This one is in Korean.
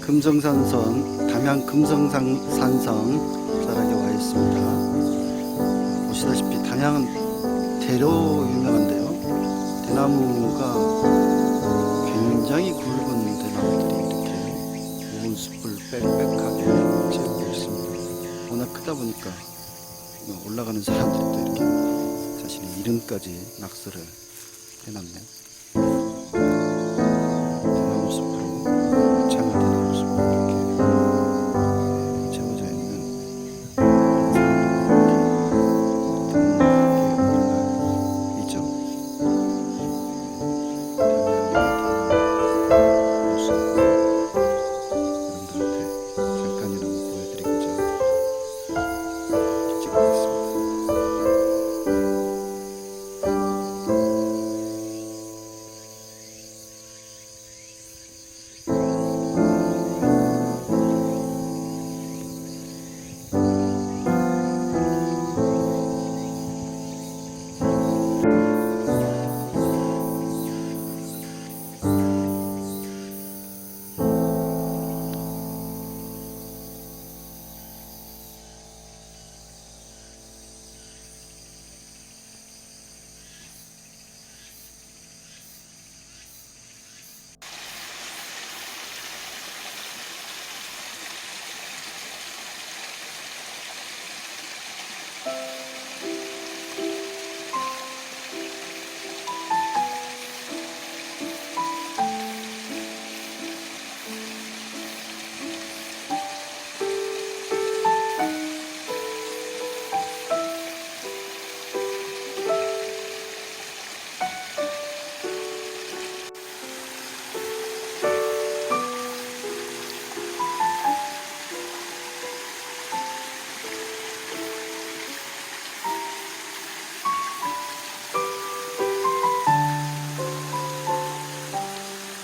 금성산성, 담양 금성산성 자락에 와 있습니다. 보시다시피 담양은 대로 유명한데요. 대나무가 굉장히 굵은 대나무들이 이렇게 온 숲을 빽빽하게 채우고 있습니다. 워낙 크다 보니까 올라가는 사람들이 또 이렇게 자신의 이름까지 낙서를 해놨네요.